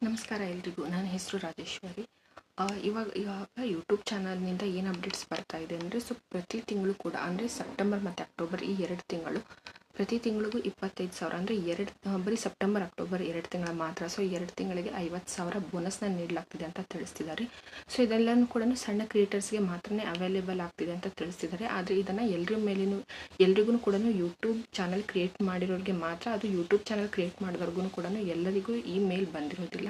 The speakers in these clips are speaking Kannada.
ನಮಸ್ಕಾರ ಎಲ್ರಿಗೂ. ನನ್ನ ಹೆಸರು ರಾಜೇಶ್ವರಿ. ಇವಾಗ ಯೂಟ್ಯೂಬ್ ಚಾನಲ್ನಿಂದ ಏನು ಅಪ್ಡೇಟ್ಸ್ ಬರ್ತಾ ಇದೆ ಅಂದರೆ, ಪ್ರತಿ ತಿಂಗಳು ಕೂಡ ಅಂದರೆ ಸೆಪ್ಟೆಂಬರ್ ಮತ್ತು ಅಕ್ಟೋಬರ್ ಈ 2 ತಿಂಗಳು ಪ್ರತಿ ತಿಂಗಳಿಗೂ 25,000 ಅಂದರೆ ಬರೀ ಸೆಪ್ಟೆಂಬರ್ ಅಕ್ಟೋಬರ್ 2 ತಿಂಗಳ ಮಾತ್ರ. 2 ತಿಂಗಳಿಗೆ 50,000 ಬೋನಸ್ನ ನೀಡಲಾಗ್ತಿದೆ ಅಂತ ತಿಳಿಸ್ತಿದ್ದಾರೆ. ಇದೆಲ್ಲನೂ ಕೂಡ ಸಣ್ಣ ಕ್ರಿಯೇಟರ್ಸ್ಗೆ ಮಾತ್ರ ಅವೈಲೇಬಲ್ ಆಗ್ತಿದೆ ಅಂತ ತಿಳಿಸ್ತಿದ್ದಾರೆ. ಆದರೆ ಇದನ್ನು ಎಲ್ರಿಗೂ ಕೂಡ ಯೂಟ್ಯೂಬ್ ಚಾನಲ್ ಕ್ರಿಯೇಟ್ ಮಾಡಿರೋರಿಗೆ ಮಾತ್ರ, ಅದು ಯೂಟ್ಯೂಬ್ ಚಾನಲ್ ಕ್ರಿಯೇಟ್ ಮಾಡಿದವ್ರಿಗೂ ಕೂಡ ಎಲ್ಲರಿಗೂ ಈ ಮೇಲ್ ಬಂದಿರೋದಿಲ್ಲ.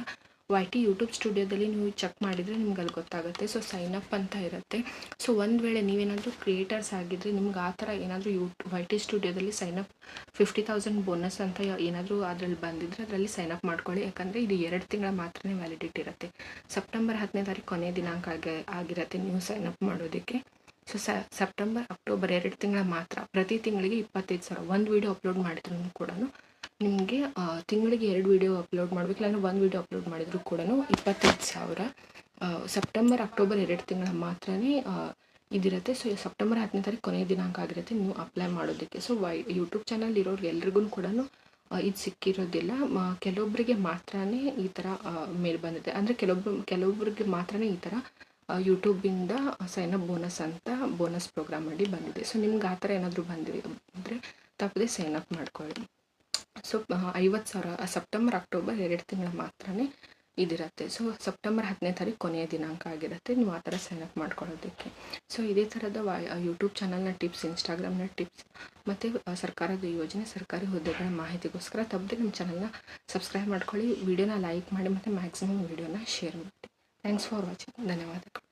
YT ಯೂಟ್ಯೂಬ್ ಸ್ಟುಡಿಯೋದಲ್ಲಿ ನೀವು ಚೆಕ್ ಮಾಡಿದರೆ ನಿಮ್ಗೆ ಅಲ್ಲಿ ಗೊತ್ತಾಗುತ್ತೆ. ಸೈನ್ ಅಪ್ ಅಂತ ಇರುತ್ತೆ. ಒಂದು ವೇಳೆ ನೀವೇನಾದರೂ ಕ್ರಿಯೇಟರ್ಸ್ ಆಗಿದ್ದರೆ ನಿಮ್ಗೆ ಆ ಥರ ಏನಾದರೂ YT ಸ್ಟುಡಿಯೋದಲ್ಲಿ ಸೈನ್ ಅಪ್ 50,000 ಬೋನಸ್ ಅಂತ ಏನಾದರೂ ಅದರಲ್ಲಿ ಬಂದಿದ್ದರೆ ಅದರಲ್ಲಿ ಸೈನ್ ಅಪ್ ಮಾಡ್ಕೊಳ್ಳಿ. ಯಾಕಂದರೆ ಇದು 2 ತಿಂಗಳ ಮಾತ್ರ ವ್ಯಾಲಿಡಿಟಿ ಇರುತ್ತೆ. ಸೆಪ್ಟೆಂಬರ್ 10ನೇ ತಾರೀಕು ಕೊನೆಯ ದಿನಾಂಕ ಆಗಿರುತ್ತೆ ನೀವು ಸೈನ್ ಅಪ್ ಮಾಡೋದಕ್ಕೆ. ಸೆಪ್ಟೆಂಬರ್ ಅಕ್ಟೋಬರ್ 2 ತಿಂಗಳ ಮಾತ್ರ. ಪ್ರತಿ ತಿಂಗಳಿಗೆ 25,000. ಒಂದು ವೀಡಿಯೋ ಅಪ್ಲೋಡ್ ಮಾಡಿದ್ರು ಕೂಡ ನಿಮಗೆ ತಿಂಗಳಿಗೆ 2 ವೀಡಿಯೋ ಅಪ್ಲೋಡ್ ಮಾಡಬೇಕು, ಇಲ್ಲಾಂದರೆ 1 ವೀಡಿಯೋ ಅಪ್ಲೋಡ್ ಮಾಡಿದ್ರು ಕೂಡ 25,000. ಸೆಪ್ಟೆಂಬರ್ ಅಕ್ಟೋಬರ್ 2 ತಿಂಗಳ ಮಾತ್ರ ಇದಿರುತ್ತೆ. ಸೆಪ್ಟೆಂಬರ್ 10ನೇ ತಾರೀಕು ಕೊನೆಯ ದಿನಾಂಕ ಆಗಿರುತ್ತೆ ನೀವು ಅಪ್ಲೈ ಮಾಡೋದಕ್ಕೆ. ಯೂಟ್ಯೂಬ್ ಚಾನಲ್ ಇರೋರಿಗೆ ಎಲ್ರಿಗೂ ಕೂಡ ಇದು ಸಿಕ್ಕಿರೋದಿಲ್ಲ. ಕೆಲವೊಬ್ಬರಿಗೆ ಮಾತ್ರ ಈ ಥರ ಮೇಲ್ ಬಂದಿದೆ. ಅಂದರೆ ಕೆಲವೊಬ್ಬರಿಗೆ ಮಾತ್ರ ಈ ಥರ ಯೂಟ್ಯೂಬಿಂದ ಸೈನ್ ಅಪ್ ಬೋನಸ್ ಅಂತ ಬೋನಸ್ ಪ್ರೋಗ್ರಾಮ್ ಮಾಡಿ ಬಂದಿದೆ. ನಿಮ್ಗೆ ಆ ಥರ ಏನಾದರೂ ಬಂದಿದೆ ಅಂದರೆ ತಪ್ಪದೆ ಸೈನ್ ಅಪ್ ಮಾಡ್ಕೊಳ್ಳಿ. 50,000 ಸೆಪ್ಟೆಂಬರ್ ಅಕ್ಟೋಬರ್ 2 ತಿಂಗಳು ಮಾತ್ರ ಇದಿರುತ್ತೆ. ಸೆಪ್ಟೆಂಬರ್ 10ನೇ ತಾರೀಕು ಕೊನೆಯ ದಿನಾಂಕ ಆಗಿರುತ್ತೆ ನೀವು ಆ ಥರ ಸೈನ್ ಅಪ್ ಮಾಡ್ಕೊಳ್ಳೋದಕ್ಕೆ. ಇದೇ ಥರದ ಯೂಟ್ಯೂಬ್ ಚಾನಲ್ನ ಟಿಪ್ಸ್, ಇನ್ಸ್ಟಾಗ್ರಾಮ್ನ ಟಿಪ್ಸ್ ಮತ್ತು ಸರ್ಕಾರದ ಯೋಜನೆ, ಸರ್ಕಾರಿ ಹುದ್ದೆಗಳ ಮಾಹಿತಿಗೋಸ್ಕರ ತಪ್ಪದೆ ನಮ್ಮ ಚಾನಲ್ನ ಸಬ್ಸ್ಕ್ರೈಬ್ ಮಾಡ್ಕೊಳ್ಳಿ. ವಿಡಿಯೋನ ಲೈಕ್ ಮಾಡಿ ಮತ್ತು ಮ್ಯಾಕ್ಸಿಮಮ್ ವಿಡಿಯೋನ ಶೇರ್ ಮಾಡಿ. Thanks for watching. ಧನ್ಯವಾದಗಳು.